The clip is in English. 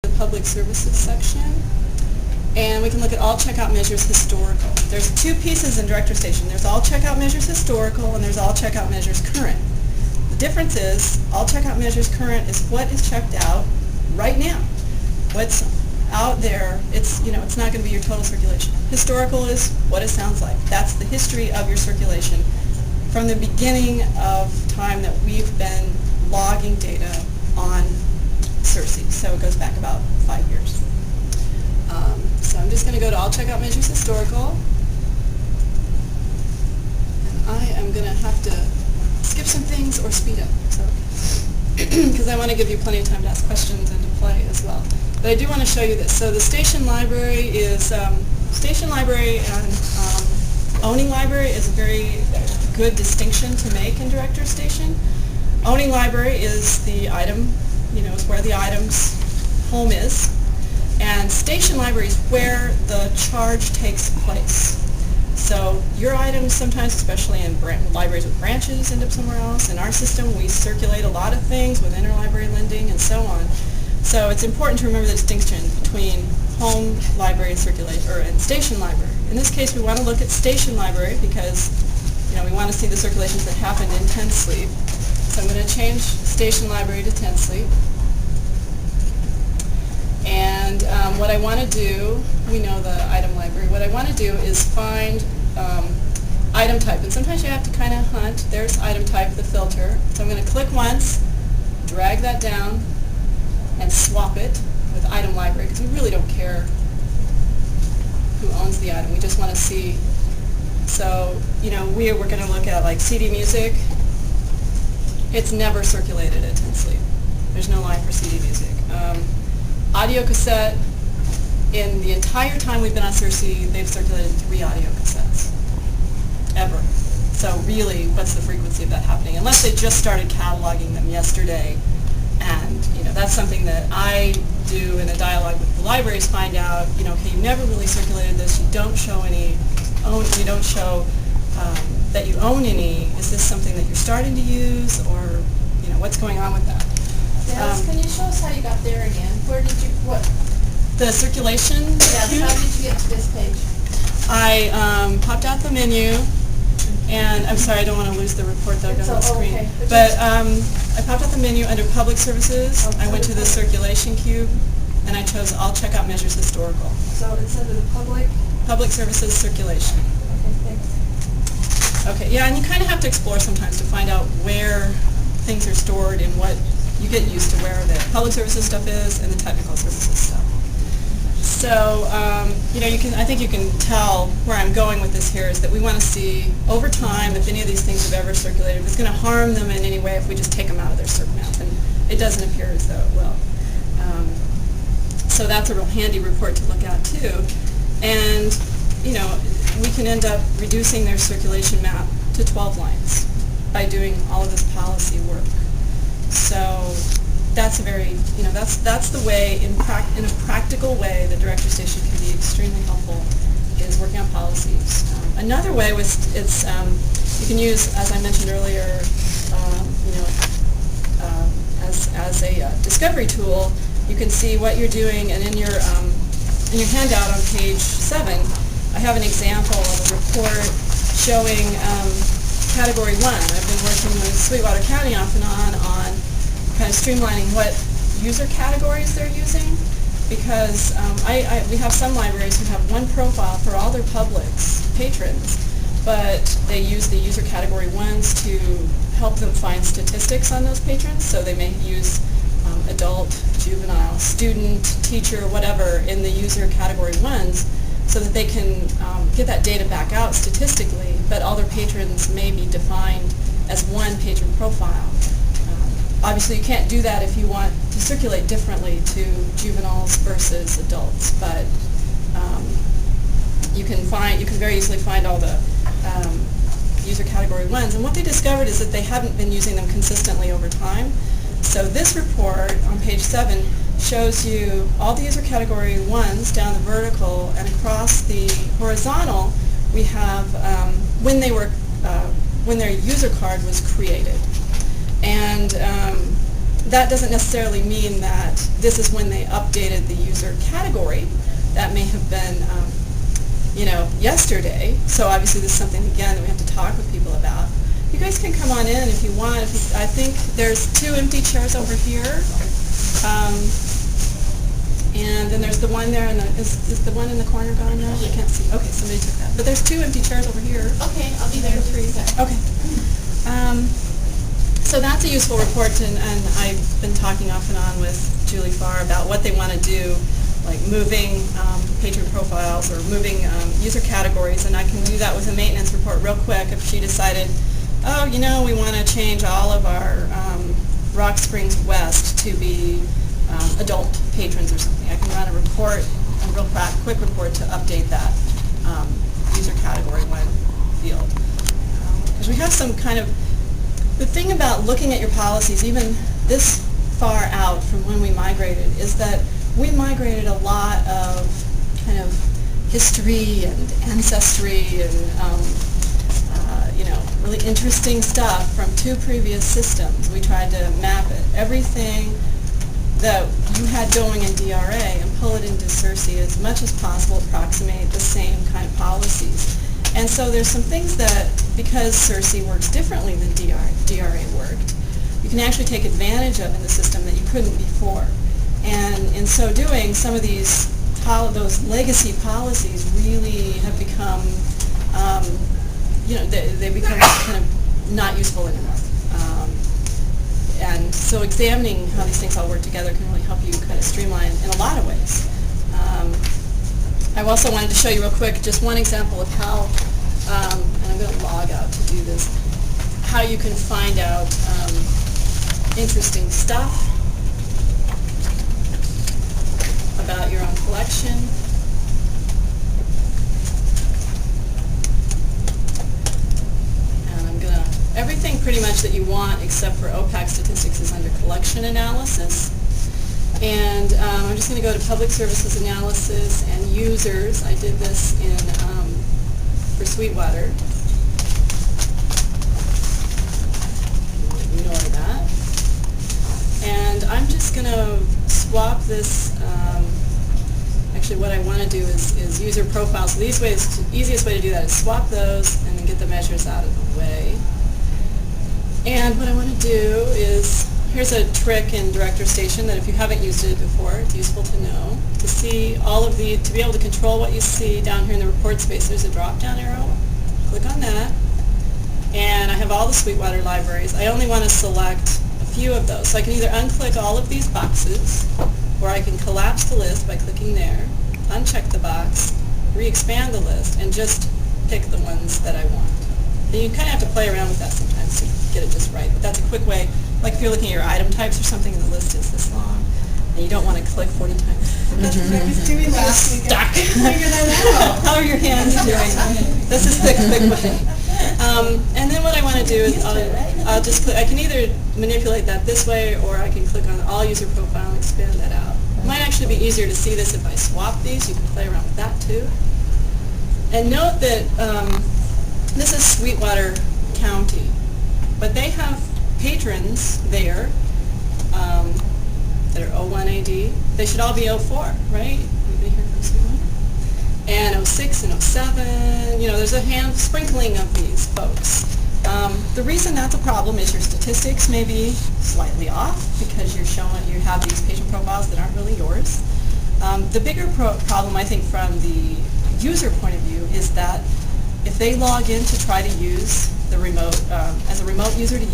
The public services section, and we can look at all checkout measures historical. There's two pieces in Director Station. There's all checkout measures historical and there's all checkout measures current. The difference is all checkout measures current is what is checked out right now. What's out there, it's not going to be your total circulation. Historical is what it sounds like. That's the history of your circulation from the beginning of time that we've been logging data on CIRCE. So it goes back about 5 years. So I'm just going to go to all checkout measures historical. And I am going to have to skip some things or speed up. So because I want to give you plenty of time to ask questions and to play as well. But I do want to show you this. So the station library is, station library and owning library is a very good distinction to make in Director Station. Owning library is the item, is where the item's home is. And station library is where the charge takes place. So your items sometimes, especially in libraries with branches, end up somewhere else. In our system, we circulate a lot of things with interlibrary lending and so on. So it's important to remember the distinction between home library and station library. In this case, we want to look at station library because we want to see the circulations that happen in 10 sleep. So I'm going to change station library to 10 sleep. And what I want to do, we know the item library, what I want to do is find item type. And sometimes you have to kind of hunt. There's item type, the filter. So I'm going to click once, drag that down, and swap it with item library because we really don't care who owns the item. We just want to see. So, we're going to look at like CD music. It's never circulated at 10 sleep. There's no line for CD music. Audio cassette, in the entire time we've been on CIRCE, they've circulated 3 audio cassettes, ever. So really, what's the frequency of that happening? Unless they just started cataloging them yesterday, and that's something that I do in a dialogue with the libraries, find out, okay, you never really circulated this, you don't show any, you don't show that you own any. Is this something that you're starting to use, or what's going on with that? Yes, can you show us how you got there again? Where did you, what? The circulation Yes, how did you get to this page? I popped out the menu, and I'm sorry, I don't want to lose the report that I've got on the screen. Okay. But I popped out the menu under Public Services. I went to the Circulation cube, and I chose All Checkout Measures Historical. So it's under the Public Services Circulation. Okay, thanks. Okay, yeah, and you kind of have to explore sometimes to find out where things are stored and what you get used to where the public services stuff is and the technical services stuff. So, I think you can tell where I'm going with this here is that we want to see over time if any of these things have ever circulated, if it's going to harm them in any way if we just take them out of their circ map, and it doesn't appear as though it will. So that's a real handy report to look at too. And, we can end up reducing their circulation map to 12 lines by doing all of this policy work. So that's a very, that's the way, in a practical way, the Director Station can be extremely helpful, is working on policies. Another way was, you can use, as I mentioned earlier, as a discovery tool. You can see what you're doing, and in your handout on page 7, I have an example of a report showing Category 1. I've been working with Sweetwater County off and on kind of streamlining what user categories they're using, because we have some libraries who have one profile for all their patrons, but they use the user category 1s to help them find statistics on those patrons. So they may use adult, juvenile, student, teacher, whatever in the user category 1s, so that they can get that data back out statistically, but all their patrons may be defined as one patron profile. Obviously, you can't do that if you want to circulate differently to juveniles versus adults, but you can very easily find all the user category 1s. And what they discovered is that they hadn't been using them consistently over time. So this report on page 7 shows you all the user category 1s down the vertical, and across the horizontal we have when their user card was created. And that doesn't necessarily mean that this is when they updated the user category. That may have been, yesterday. So obviously this is something, again, that we have to talk with people about. You guys can come on in if you want. I think there's 2 empty chairs over here. And then there's the one there, is the one in the corner gone now? I can't see. Okay, somebody took that. But there's 2 empty chairs over here. Okay, I'll be there in 3 seconds. Okay. So that's a useful report, and I've been talking off and on with Julie Farr about what they want to do, like moving patron profiles or moving user categories, and I can do that with a maintenance report real quick if she decided, oh, we want to change all of our Rock Springs West to be adult patrons or something. I can run a report, a real quick report to update that user category one field. Because we have some kind of, the thing about looking at your policies, even this far out from when we migrated, is that we migrated a lot of kind of history and ancestry and really interesting stuff from 2 previous systems. We tried to map it. Everything that you had going in DRA and pull it into CERC as much as possible, approximate the same kind of policies. And so there's some things that, because CERC works differently than DRA worked, you can actually take advantage of in the system that you couldn't before. And in so doing, some of those legacy policies really have become, they become kind of not useful anymore. And so examining how these things all work together can really help you kind of streamline in a lot of ways. I also wanted to show you real quick just one example of how, and I'm going to log out to do this, how you can find out interesting stuff about your own collection. And I'm going to, everything pretty much that you want except for OPAC statistics is under collection analysis. And I'm just going to go to public services analysis and users. I did this for Sweetwater. Ignore that. And I'm just going to swap this. Actually, what I want to do is user profiles. So the easiest way to do that is swap those and then get the measures out of the way. And what I want to do is, here's a trick in Director Station that if you haven't used it before, it's useful to know. To see all of to be able to control what you see down here in the report space, there's a drop-down arrow. Click on that. And I have all the Sweetwater libraries. I only want to select a few of those. So I can either unclick all of these boxes, or I can collapse the list by clicking there, uncheck the box, re-expand the list, and just pick the ones that I want. And you kind of have to play around with that sometimes to get it just right. But that's a quick way. Like if you're looking at your item types or something and the list is this long, and you don't want to click 40 times. That's what I was doing last week. Stuck. Figure that out. How are your hands doing? This is the quick way. And then what I want to do is I'll just click. I can either manipulate that this way, or I can click on all user profile and expand that out. It might actually be easier to see this if I swap these. You can play around with that too. And note that this is Sweetwater County, but they have patrons there that are 01 AD. They should all be 04, right? Anybody here from Sweetwater? And 06 and 07. There's a sprinkling of these folks. The reason that's a problem is your statistics may be slightly off because you have these patient profiles that aren't really yours. The bigger problem, I think, from the user point of view is that if they log in to try to use the remote, as a remote user to use